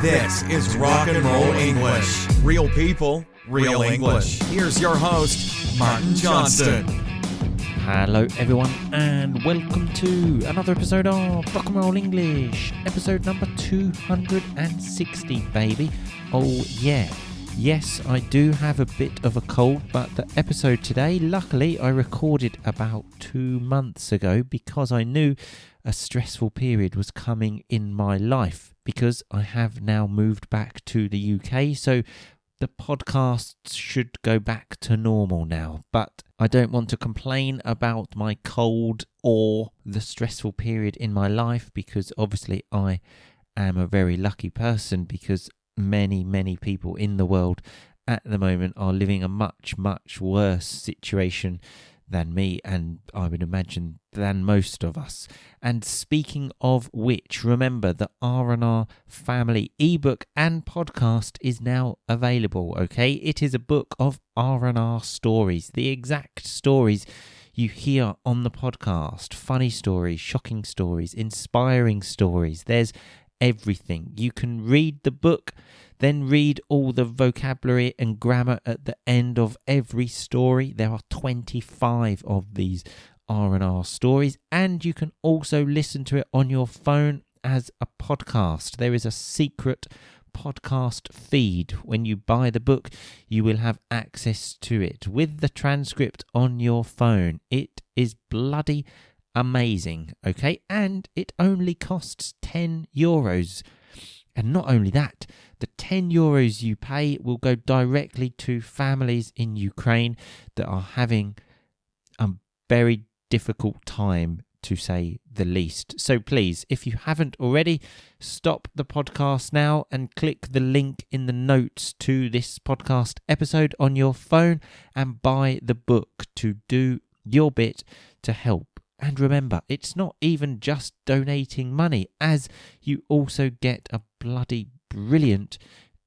This is Rock and Roll English. Real people, real English. Here's your host, Martin Johnston. Hello everyone and welcome to another episode of Rock and Roll English. Episode number 260, baby. Oh yeah. Yes, I do have a bit of a cold, but the episode today, luckily, I recorded about 2 months ago because I knew a stressful period was coming in my life because I have now moved back to the UK, so the podcasts should go back to normal now. But I don't want to complain about my cold or the stressful period in my life because obviously I am a very lucky person because many people in the world at the moment are living a much worse situation than me, and I would imagine than most of us. And speaking of which, remember the RnR family ebook and podcast is now available, okay? It is a book of RnR stories, the exact stories you hear on the podcast. Funny stories, shocking stories, inspiring stories. There's everything. You can read the book, then read all the vocabulary and grammar at the end of every story. There are 25 of these RnR stories, and you can also listen to it on your phone as a podcast. There is a secret podcast feed. When you buy the book, you will have access to it with the transcript on your phone. It is bloody amazing, okay? And it only costs €10. And not only that, the €10 you pay will go directly to families in Ukraine that are having a very difficult time, to say the least. So please, if you haven't already, stop the podcast now and click the link in the notes to this podcast episode on your phone and buy the book to do your bit to help. And remember, it's not even just donating money, as you also get a bloody brilliant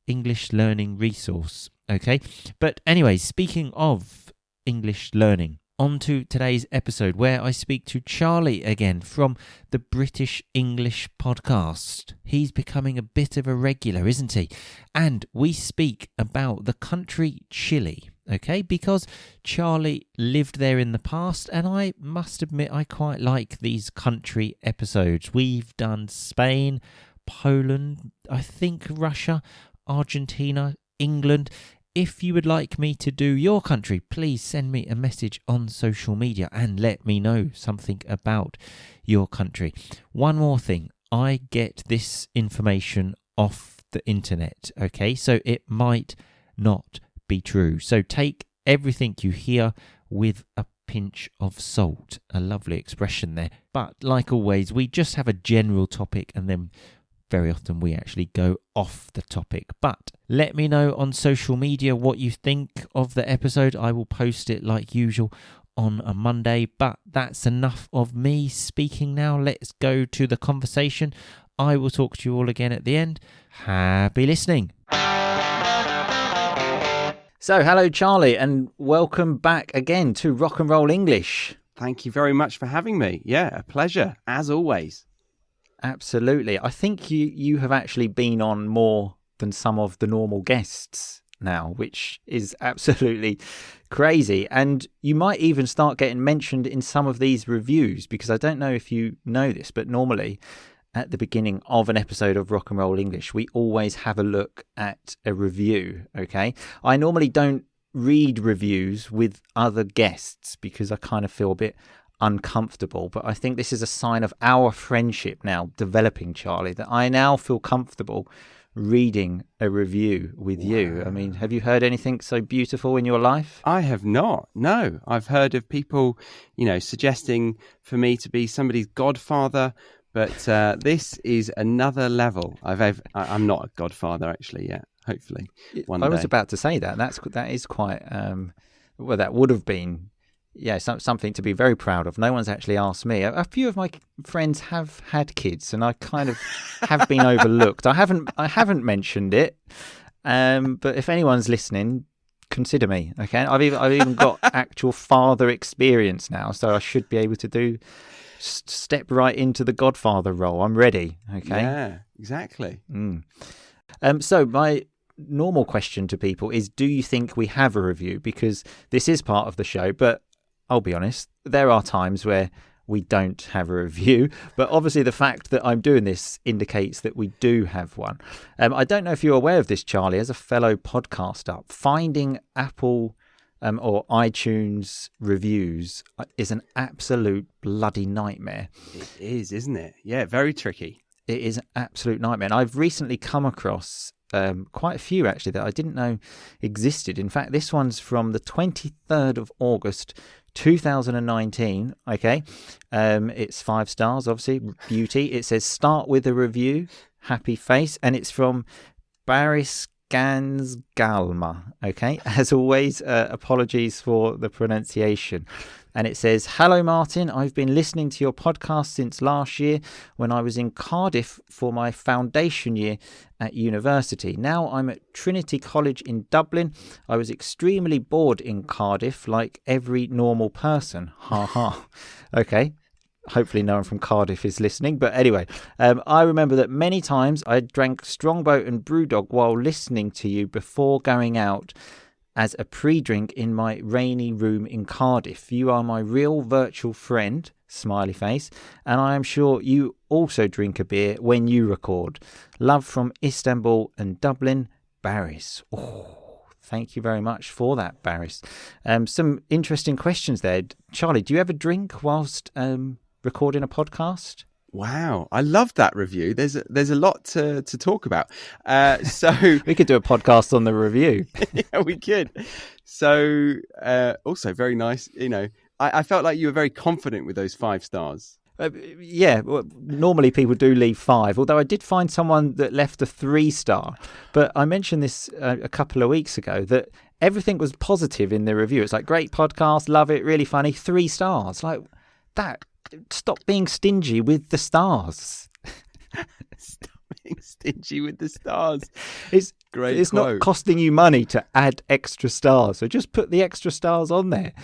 English learning resource, okay? But anyway, speaking of English learning, on to today's episode where I speak to Charlie again from the British English podcast. He's becoming a bit of a regular, isn't he? And we speak about the country Chile, okay? Because Charlie lived there in the past, and I must admit I quite like these country episodes. We've done Spain, Poland, I think Russia, Argentina, England. If you would like me to do your country, please send me a message on social media and let me know something about your country. One more thing, I get this information off the internet, okay? So it might not be true. So take everything you hear with a pinch of salt. A lovely expression there. But like always, we just have a general topic and then very often we actually go off the topic. But let me know on social media what you think of the episode. I will post it like usual on a Monday. But that's enough of me speaking now. Let's go to the conversation. I will talk to you all again at the end. Happy listening. So, hello Charlie, and welcome back again to Rock and Roll English. Thank you very much for having me. Yeah, a pleasure, as always. Absolutely. I think you have actually been on more than some of the normal guests now, which is absolutely crazy. And you might even start getting mentioned in some of these reviews, because I don't know if you know this, but normally at the beginning of an episode of Rock and Roll English, we always have a look at a review, okay? I normally don't read reviews with other guests because I kind of feel a bit uncomfortable, but I think this is a sign of our friendship now developing, Charlie, that I now feel comfortable reading a review with you. I mean, have you heard anything so beautiful in your life? I have not. No, I've heard of people, suggesting for me to be somebody's godfather, but this is another level. I'm not a godfather actually yet. Hopefully, one day. I was about to say that. That is quite. That would have been. Yeah, something to be very proud of. No one's actually asked me. A few of my friends have had kids, and I kind of have been overlooked. I haven't mentioned it, but if anyone's listening, consider me. Okay, I've even got actual father experience now, so I should be able to step right into the godfather role. I'm ready. Okay. Yeah, exactly. So my normal question to people is, do you think we have a review? Because this is part of the show, but I'll be honest, there are times where we don't have a review, but obviously the fact that I'm doing this indicates that we do have one. I don't know if you're aware of this, Charlie, as a fellow podcaster, finding Apple or iTunes reviews is an absolute bloody nightmare. It is, isn't it? Yeah, very tricky. It is an absolute nightmare. And I've recently come across quite a few, actually, that I didn't know existed. In fact, this one's from the 23rd of August, 2019. Okay. It's 5 stars, obviously. Beauty. It says, start with a review. Happy face. And it's from Baris Gansgalma. Okay. As always, apologies for the pronunciation. And it says, hello, Martin. I've been listening to your podcast since last year when I was in Cardiff for my foundation year at university. Now I'm at Trinity College in Dublin. I was extremely bored in Cardiff, like every normal person. Ha ha. Okay. Hopefully no one from Cardiff is listening. But anyway, I remember that many times I drank Strongbow and Brewdog while listening to you before going out as a pre-drink in my rainy room in Cardiff. You are my real virtual friend, smiley face, and I am sure you also drink a beer when you record. Love from Istanbul and Dublin, Baris. Oh, thank you very much for that, Baris. Some interesting questions there. Charlie, do you ever drink whilst recording a podcast? Wow, I love that review. There's a lot to talk about. So we could do a podcast on the review. Yeah, we could. So also very nice. You know, I felt like you were very confident with those 5 stars. Yeah, well, normally people do leave 5, although I did find someone that left a 3-star. But I mentioned this a couple of weeks ago, that everything was positive in the review. It's like, great podcast, love it, really funny, 3 stars. Like that. Stop being stingy with the stars. Stop being stingy with the stars. It's great. It's quote. Not costing you money to add extra stars, so just put the extra stars on there.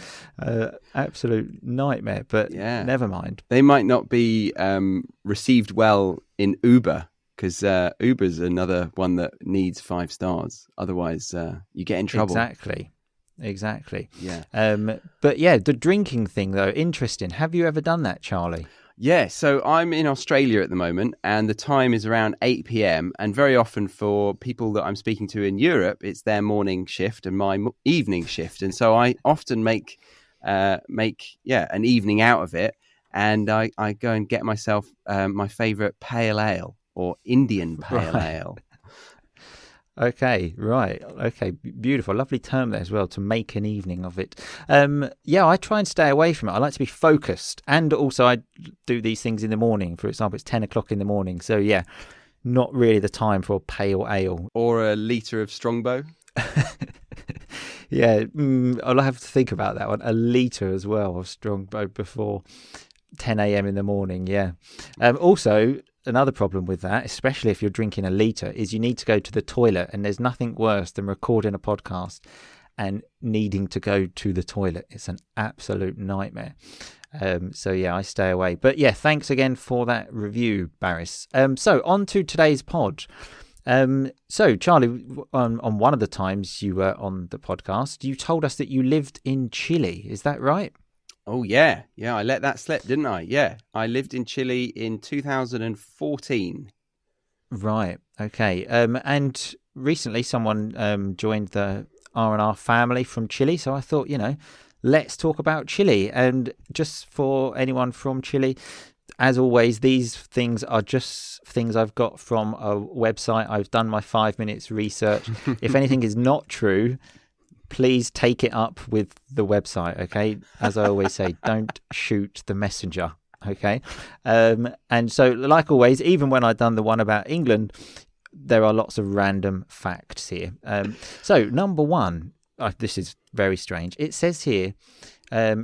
Absolute nightmare, but yeah, never mind. They might not be received well in Uber, because Uber's another one that needs 5 stars. Otherwise, you get in trouble. Exactly. Yeah. But yeah, the drinking thing though, interesting. Have you ever done that, Charlie? Yeah. So I'm in Australia at the moment, and the time is around 8 p.m. And very often for people that I'm speaking to in Europe, it's their morning shift and my evening shift. And so I often make an evening out of it, and I go and get myself my favourite pale ale or Indian pale ale. Okay, right. Okay, beautiful. Lovely term there as well, to make an evening of it. Yeah, I try and stay away from it. I like to be focused. And also I do these things in the morning. For example, it's 10 o'clock in the morning. So yeah, not really the time for a pale ale. Or a litre of Strongbow. Yeah, I'll have to think about that one. A litre as well of Strongbow before 10 a.m. in the morning, yeah. Also, another problem with that, especially if you're drinking a litre, is you need to go to the toilet, and there's nothing worse than recording a podcast and needing to go to the toilet. It's an absolute nightmare. So yeah, I stay away. But yeah, thanks again for that review, Baris. So on to today's pod. So Charlie, on one of the times you were on the podcast, you told us that you lived in Chile. Is that right? Oh, yeah. Yeah, I let that slip, didn't I? Yeah, I lived in Chile in 2014. Right. Okay. And recently someone joined the RnR family from Chile. So I thought, let's talk about Chile. And just for anyone from Chile, as always, these things are just things I've got from a website. I've done my 5 minutes research. If anything is not true, please take it up with the website, okay? As I always say, don't shoot the messenger, okay? And so, like always, even when I've done the one about England, there are lots of random facts here. So, number one, this is very strange. It says here,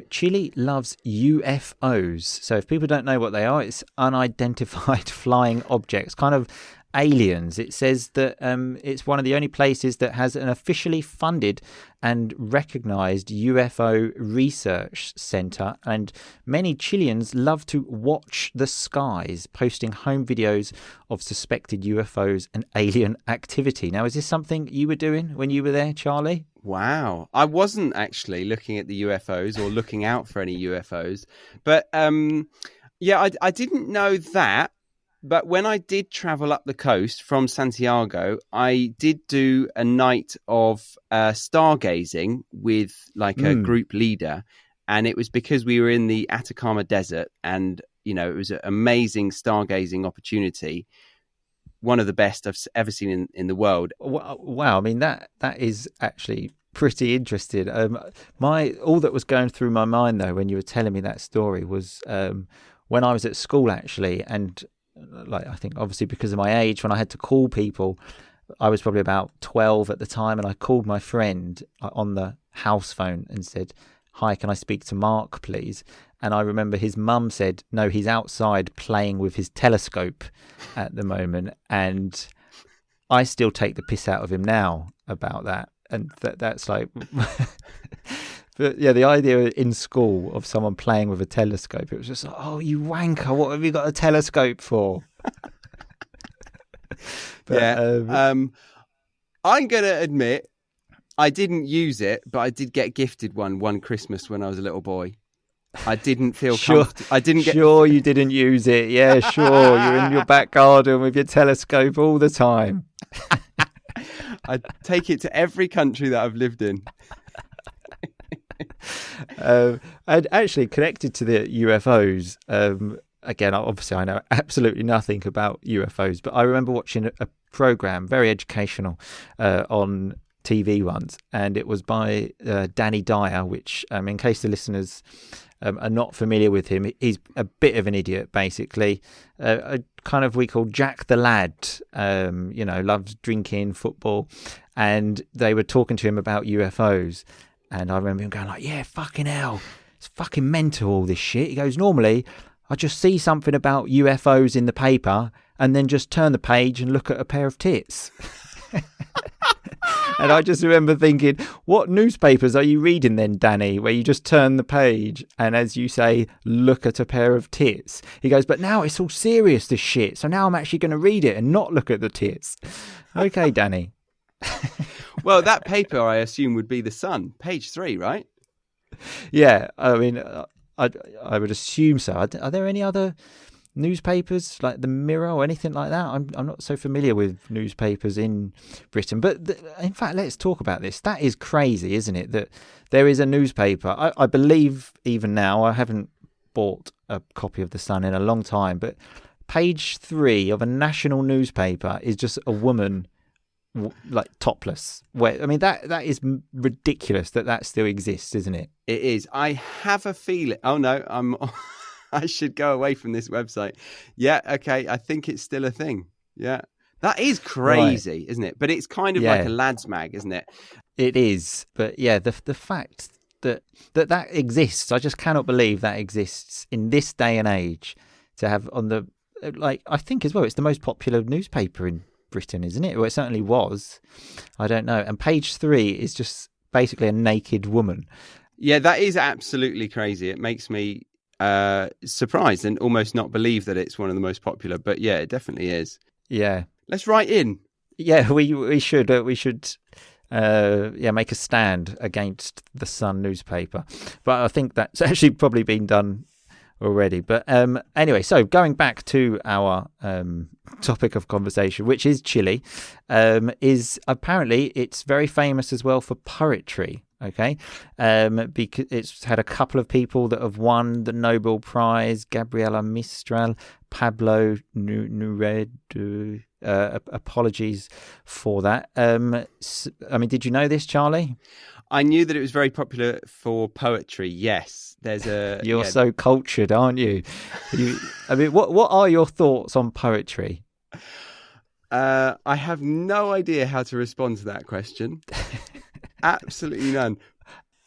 Chile loves UFOs. So if people don't know what they are, it's unidentified flying objects, kind of aliens. It says that it's one of the only places that has an officially funded and recognized UFO research center, and many Chileans love to watch the skies, posting home videos of suspected UFOs and alien activity. Now, is this something you were doing when you were there, Charlie? Wow. I wasn't actually looking at the UFOs or looking out for any UFOs. But I didn't know that. But when I did travel up the coast from Santiago, I did do a night of stargazing with like a group leader. And it was because we were in the Atacama Desert, and, you know, it was an amazing stargazing opportunity. One of the best I've ever seen in the world. Wow. I mean, that is actually pretty interesting. All that was going through my mind, though, when you were telling me that story was when I was at school, actually. And like, I think obviously because of my age, when I had to call people, I was probably about 12 at the time. And I called my friend on the house phone and said, "Hi, can I speak to Mark, please?" And I remember his mum said, "No, he's outside playing with his telescope at the moment." And I still take the piss out of him now about that. And that's like, but yeah, the idea in school of someone playing with a telescope, it was just like, "Oh, you wanker, what have you got a telescope for?" But, I'm going to admit, I didn't use it, but I did get gifted one Christmas when I was a little boy. I didn't feel comfortable. Sure, you didn't use it. Yeah, sure. You're in your back garden with your telescope all the time. I take it to every country that I've lived in. And actually, connected to the UFOs, again, obviously, I know absolutely nothing about UFOs, but I remember watching a program, very educational, on TV once, and it was by Danny Dyer, which, in case the listeners are not familiar with him, he's a bit of an idiot, basically. A kind of, we call Jack the Lad, loves drinking, football, and they were talking to him about UFOs. And I remember him going like, "Yeah, fucking hell, it's fucking mental, all this shit." He goes, "Normally, I just see something about UFOs in the paper and then just turn the page and look at a pair of tits." And I just remember thinking, what newspapers are you reading then, Danny, where you just turn the page and, as you say, look at a pair of tits? He goes, "But now it's all serious, this shit. So now I'm actually going to read it and not look at the tits." Okay, Danny. Well, that paper, I assume, would be The Sun, page 3, right? Yeah, I mean, I would assume so. Are there any other newspapers like the Mirror or anything like that? I'm not so familiar with newspapers in Britain, but in fact, let's talk about this. That is crazy, isn't it? That there is a newspaper. I believe even now, I haven't bought a copy of The Sun in a long time, but page 3 of a national newspaper is just a woman like topless. Where, I mean, that is ridiculous that still exists, isn't it? It is. I have a feeling. Oh no, I should go away from this website. Yeah, okay. I think it's still a thing. Yeah. That is crazy, right, isn't it? But it's kind of like a lads mag, isn't it? It is. But yeah, the fact that exists, I just cannot believe that exists in this day and age, to have on the, like, I think as well, it's the most popular newspaper in Britain, isn't it? Well, it certainly was. I don't know. And page 3 is just basically a naked woman. Yeah, that is absolutely crazy. It makes me surprised and almost not believe that it's one of the most popular. But yeah, it definitely is. Yeah. Let's write in. Yeah, we should make a stand against the Sun newspaper. But I think that's actually probably been done already. But anyway, so going back to our topic of conversation, which is Chile, is apparently it's very famous as well for poetry. Okay, because it's had a couple of people that have won the Nobel Prize: Gabriela Mistral, Pablo Neruda. Apologies for that. I mean, did you know this, Charlie? I knew that it was very popular for poetry. Yes, there's a. You're so cultured, aren't you? I mean, what are your thoughts on poetry? I have no idea how to respond to that question. Absolutely none.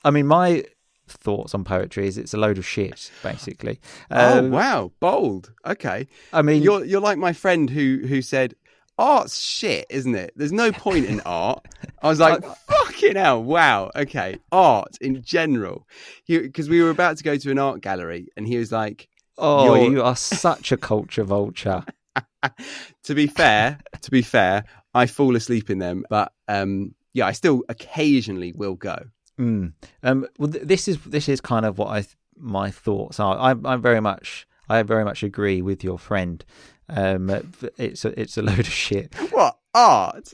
I mean, my thoughts on poetry is it's a load of shit, basically. Oh wow, bold. Okay. I mean, you're like my friend who said, art's shit, isn't it? There's no point in art. I was like, fucking hell, wow, okay, art in general. Because we were about to go to an art gallery, and he was like, "Oh, you are such a culture vulture." To be fair, I fall asleep in them, but I still occasionally will go. Well, this is kind of what my thoughts are. I very much agree with your friend. It's a load of shit. What art? It's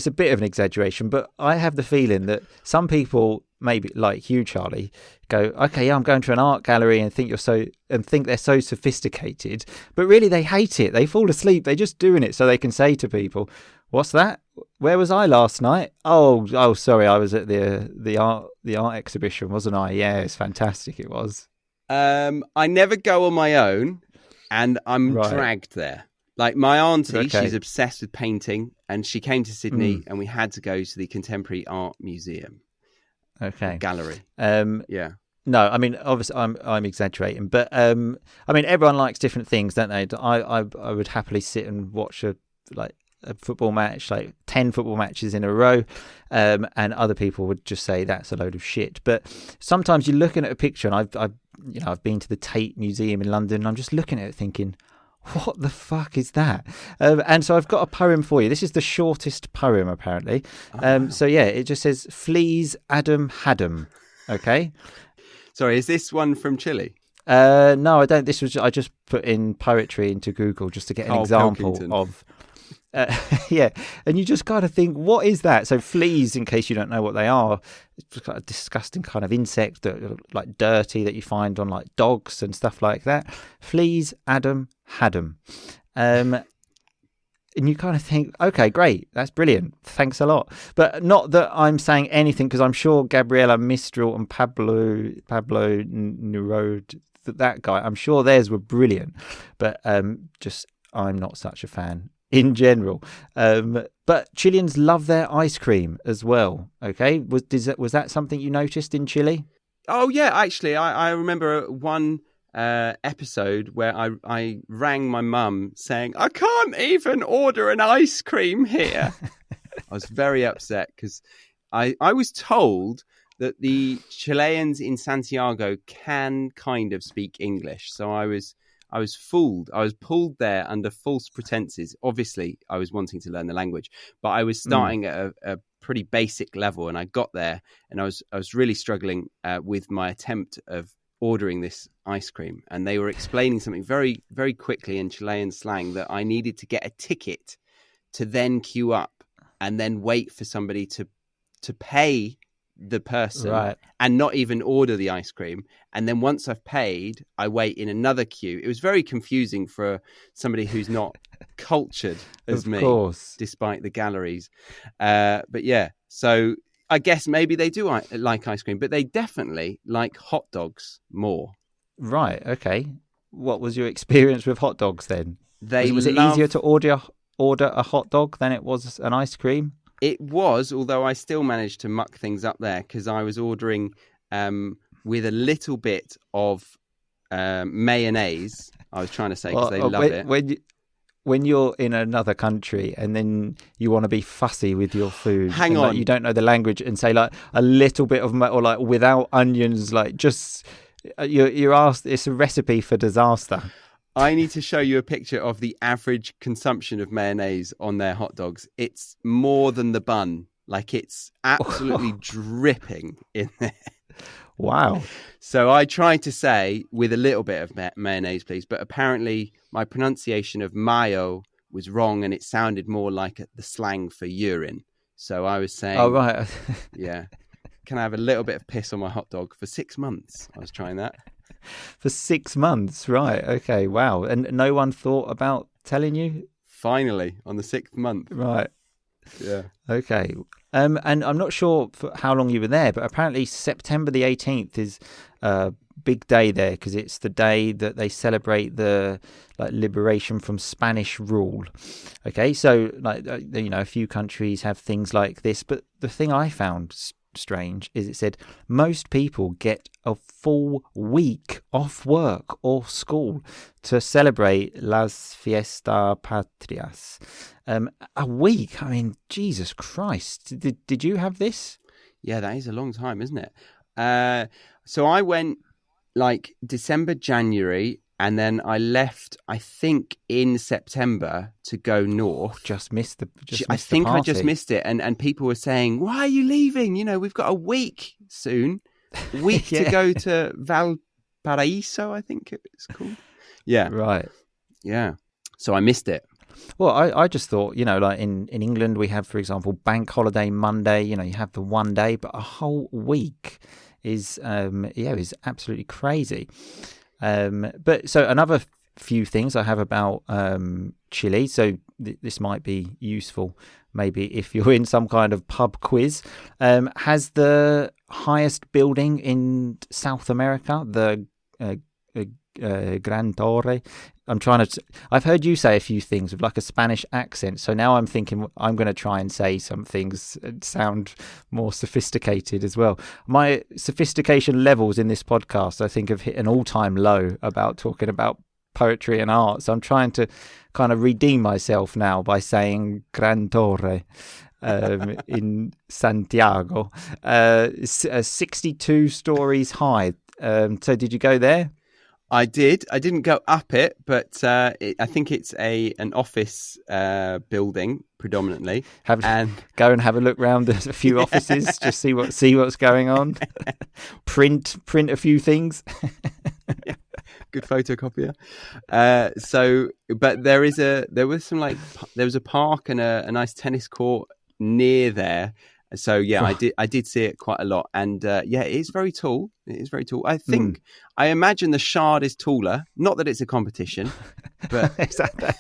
a bit of an exaggeration, but I have the feeling that some people, maybe like you, Charlie, go, okay, yeah, I'm going to an art gallery and think they're so sophisticated, but really they hate it. They fall asleep. They're just doing it so they can say to people, "What's that? Where was I last night? Oh, sorry, I was at the art exhibition, wasn't I? Yeah, it's fantastic. It was." I never go on my own, and I'm dragged there. Like my auntie, she's obsessed with painting, and she came to Sydney, and we had to go to the Contemporary Art Museum. Gallery. Yeah. No, I mean, obviously, I'm exaggerating, but everyone likes different things, don't they? I would happily sit and watch a football match, like 10 football matches in a row, and other people would just say that's a load of shit. But sometimes you're looking at a picture, and I've been to the Tate Museum in London, and I'm just looking at it thinking, what the fuck is that? And so I've got a poem for you. This is the shortest poem, apparently. So yeah, it just says, "Fleas Adam Hadam." Okay. Sorry, is this one from Chile? No, I don't. I just put in poetry into Google just to get an example Pilkington. Of. Yeah, and you just kind of think, what is that? So fleas, in case you don't know what they are, it's kind of disgusting kind of insect that are like dirty that you find on like dogs and stuff like that. Fleas, Adam, Hadam. And you kind of think, okay, great, that's brilliant, thanks a lot. But not that I'm saying anything, because I'm sure Gabriela Mistral and Pablo Nerode, that guy, I'm sure theirs were brilliant. But just I'm not such a fan in general. But Chileans love their ice cream as well. Okay, was that something you noticed in Chile? Oh yeah, actually, I remember one episode where I rang my mum saying, "I can't even order an ice cream here." I was very upset because I was told that the Chileans in Santiago can kind of speak English, so I was fooled. I was pulled there under false pretenses. Obviously, I was wanting to learn the language, but I was starting at a pretty basic level, and I got there, and I was really struggling with my attempt of ordering this ice cream. And they were explaining something very, very quickly in Chilean slang, that I needed to get a ticket to then queue up and then wait for somebody to pay the person and not even order the ice cream. And then once I've paid, I wait in another queue. It was very confusing for somebody who's not cultured as me, despite the galleries. But yeah, so I guess maybe they do like ice cream, but they definitely like hot dogs more. Right. Okay. What was your experience with hot dogs then? Was it easier to order a hot dog than it was an ice cream? It was, although I still managed to muck things up there, because I was ordering with a little bit of mayonnaise. I was trying to say, because they love it. When you're in another country and then you want to be fussy with your food, hang on, like, you don't know the language, and say like a little bit of, or like without onions, like just you're asked. It's a recipe for disaster. I need to show you a picture of the average consumption of mayonnaise on their hot dogs. It's more than the bun. Like, it's absolutely dripping in there. Wow. So I tried to say with a little bit of mayonnaise, please. But apparently my pronunciation of mayo was wrong, and it sounded more like the slang for urine. So I was saying, oh, right. Yeah. Can I have a little bit of piss on my hot dog for 6 months? I was trying that. For 6 months, right? Okay, wow. And no one thought about telling you? Finally, on the 6th month. Right. Yeah. Okay. And I'm not sure for how long you were there, but apparently September the 18th is a big day there, because it's the day that they celebrate the liberation from Spanish rule. Okay, so a few countries have things like this, but the thing I found strange is it said most people get a full week off work or school to celebrate Las Fiestas Patrias. A week? I mean, Jesus Christ. Did you have this? Yeah, that is a long time, isn't it? So I went like December, January, and then I left, I think, in September to go north. Just missed the I just missed it. And people were saying, why are you leaving? You know, we've got a week soon. A week to go to Valparaiso, I think it's called. Yeah. Right. Yeah. So I missed it. Well, I just thought, you know, like in England, we have, for example, Bank Holiday Monday. You know, you have the one day, but a whole week is absolutely crazy. But so another few things I have about Chile. So this might be useful, maybe if you're in some kind of pub quiz. Has the highest building in South America, the Gran Torre. I've heard you say a few things with like a Spanish accent, so now I'm thinking I'm going to try and say some things that sound more sophisticated as well. My sophistication levels in this podcast, I think, have hit an all-time low about talking about poetry and art, so I'm trying to kind of redeem myself now by saying Gran Torre in Santiago. 62 stories high. So did you go there? I did. I didn't go up it, but I think it's an office building predominantly. Go and have a look round a few offices, just see what's going on. print a few things. Yeah. Good photocopier. But there was a park and a nice tennis court near there. So yeah, I did see it quite a lot, and it is very tall. It is very tall. I imagine the Shard is taller. Not that it's a competition, but exactly.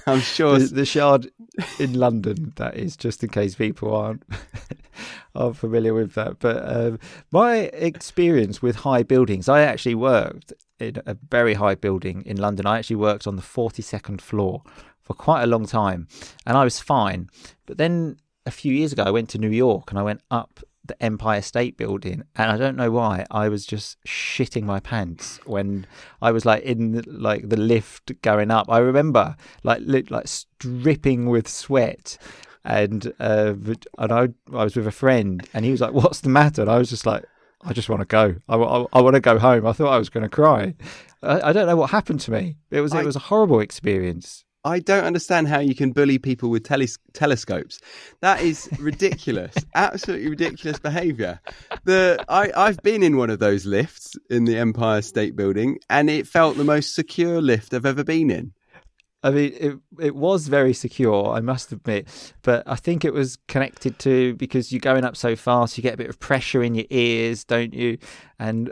I'm sure the Shard in London. That is, just in case people aren't familiar with that. But my experience with high buildings, I actually worked in a very high building in London. I actually worked on the 42nd floor for quite a long time, and I was fine. But then a few years ago, I went to New York and I went up the Empire State Building, and I don't know why I was just shitting my pants when I was like in the lift going up. I remember like dripping with sweat, and I was with a friend, and he was like, "What's the matter?" And I was just like, "I just want to go. I want to go home." I thought I was going to cry. I don't know what happened to me. It was a horrible experience. I don't understand how you can bully people with telescopes. That is ridiculous. Absolutely ridiculous behaviour. I've been in one of those lifts in the Empire State Building, and it felt the most secure lift I've ever been in. I mean, it was very secure, I must admit, but I think it was connected to, because you're going up so fast, you get a bit of pressure in your ears, don't you? And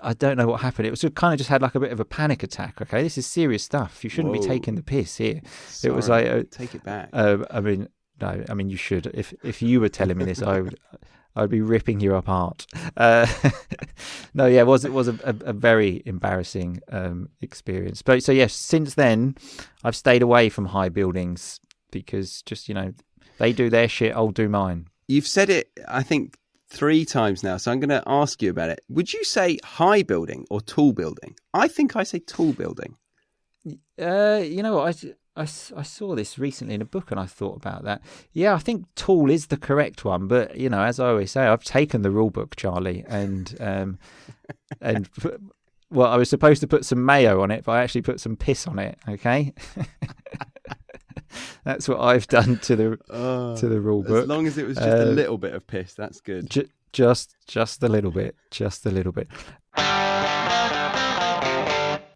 I don't know what happened. It was kind of just had like a bit of a panic attack. Okay, this is serious stuff. You shouldn't be taking the piss here. Sorry, it was like take it back. I mean, no. I mean, you should. If you were telling me this, I'd be ripping you apart. No, yeah, it was a very embarrassing experience. But so yes, since then I've stayed away from high buildings because just they do their shit, I'll do mine. You've said it, I think, 3 times now, so I'm going to ask you about it. Would you say high building or tall building? I think I say tall building. You know what? I saw this recently in a book and I thought about that. Yeah, I think tall is the correct one, but as I always say, I've taken the rule book, Charlie, and well, I was supposed to put some mayo on it, but I actually put some piss on it. Okay. That's what I've done to the rule book. As long as it was just a little bit of piss, that's good. Just a little bit.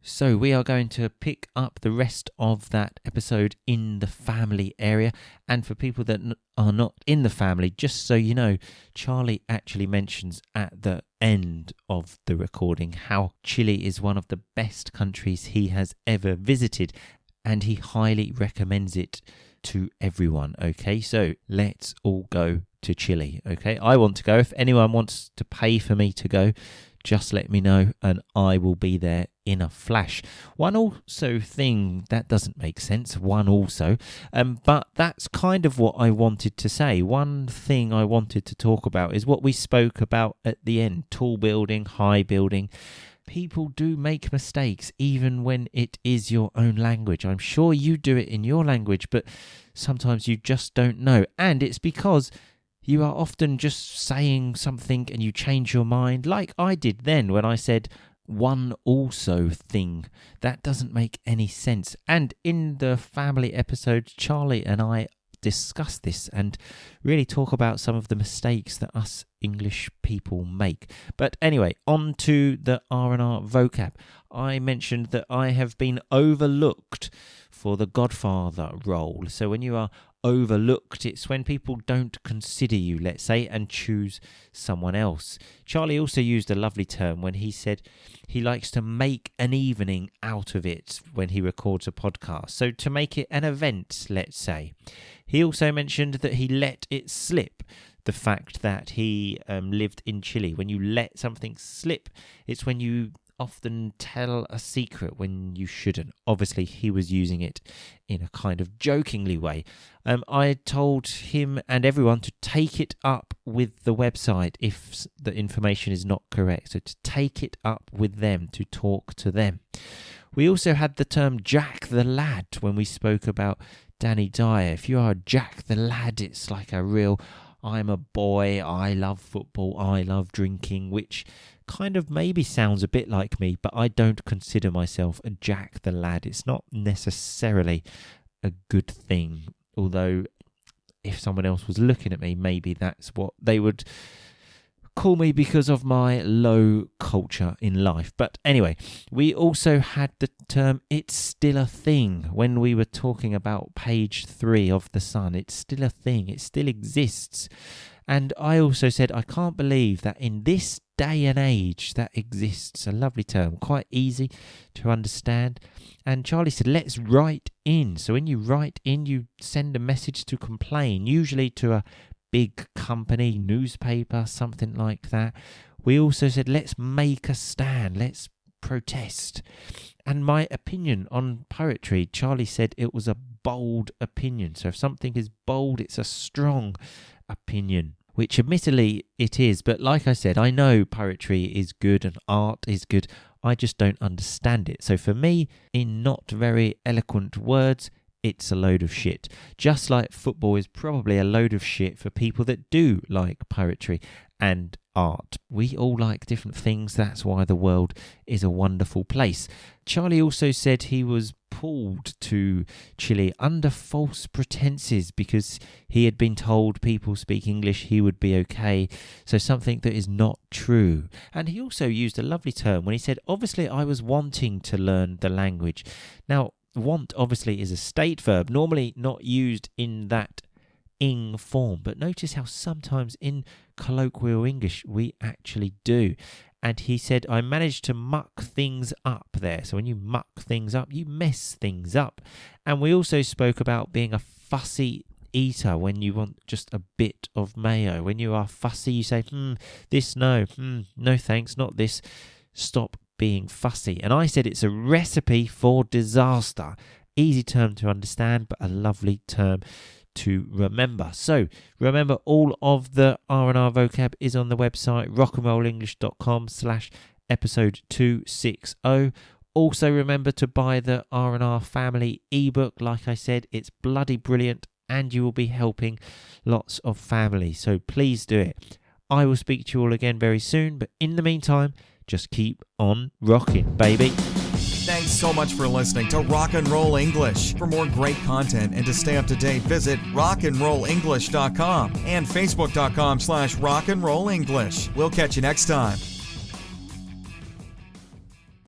So we are going to pick up the rest of that episode in the family area. And for people that are not in the family, just so you know, Charlie actually mentions at the end of the recording how Chile is one of the best countries he has ever visited. And he highly recommends it to everyone, okay? So let's all go to Chile, okay? I want to go. If anyone wants to pay for me to go, just let me know and I will be there in a flash. One also thing that doesn't make sense, but that's kind of what I wanted to say. One thing I wanted to talk about is what we spoke about at the end, tall building, high building. People do make mistakes even when it is your own language. I'm sure you do it in your language, but sometimes you just don't know. And it's because you are often just saying something and you change your mind, like I did then when I said one also thing. That doesn't make any sense. And in the family episode, Charlie and I discuss this and really talk about some of the mistakes that us English people make. But anyway, on to the RnR Vocab. I mentioned that I have been overlooked for the Godfather role. So when you are overlooked, it's when people don't consider you, let's say, and choose someone else. Charlie also used a lovely term when he said he likes to make an evening out of it when he records a podcast. So to make it an event, let's say. He also mentioned that he let it slip, the fact that he lived in Chile. When you let something slip, it's when you often tell a secret when you shouldn't. Obviously, he was using it in a kind of jokingly way. I told him and everyone to take it up with the website if the information is not correct. So to take it up with them, to talk to them. We also had the term Jack the Lad when we spoke about Danny Dyer. If you are Jack the Lad, it's like a real, I'm a boy, I love football, I love drinking, which kind of maybe sounds a bit like me, but I don't consider myself a Jack the Lad. It's not necessarily a good thing, although if someone else was looking at me, maybe that's what they would call me because of my low culture in life. But anyway, we also had the term it's still a thing when we were talking about page 3 of The Sun. It's still a thing. It still exists. And I also said I can't believe that in this day and age that exists. A lovely term, quite easy to understand. And Charlie said, let's write in. So when you write in, you send a message to complain, usually to a big company, newspaper, something like that. We also said, let's make a stand, let's protest. And my opinion on poetry, Charlie said it was a bold opinion. So if something is bold, it's a strong opinion, which admittedly it is. But like I said, I know poetry is good and art is good. I just don't understand it. So for me, in not very eloquent words, it's a load of shit. Just like football is probably a load of shit for people that do like poetry and art. We all like different things. That's why the world is a wonderful place. Charlie also said he was pulled to Chile under false pretenses because he had been told people speak English, he would be okay. So something that is not true. And he also used a lovely term when he said, obviously I was wanting to learn the language. Now, want obviously is a state verb, normally not used in that ing form, but notice how sometimes in colloquial English we actually do. And he said, I managed to muck things up there. So when you muck things up, you mess things up. And we also spoke about being a fussy eater when you want just a bit of mayo. When you are fussy, you say, this no, no thanks, not this. Stop being fussy. And I said it's a recipe for disaster. Easy term to understand, but a lovely term to remember. So remember, all of the RnR Vocab is on the website rockandrollenglish.com/episode 260. Also remember to buy the RnR Family ebook. Like I said, it's bloody brilliant and you will be helping lots of families. So please do it. I will speak to you all again very soon, but in the meantime, just keep on rocking, baby. Thanks so much for listening to Rock and Roll English. For more great content and to stay up to date, visit rockandrollenglish.com and facebook.com/rockandrollenglish. We'll catch you next time.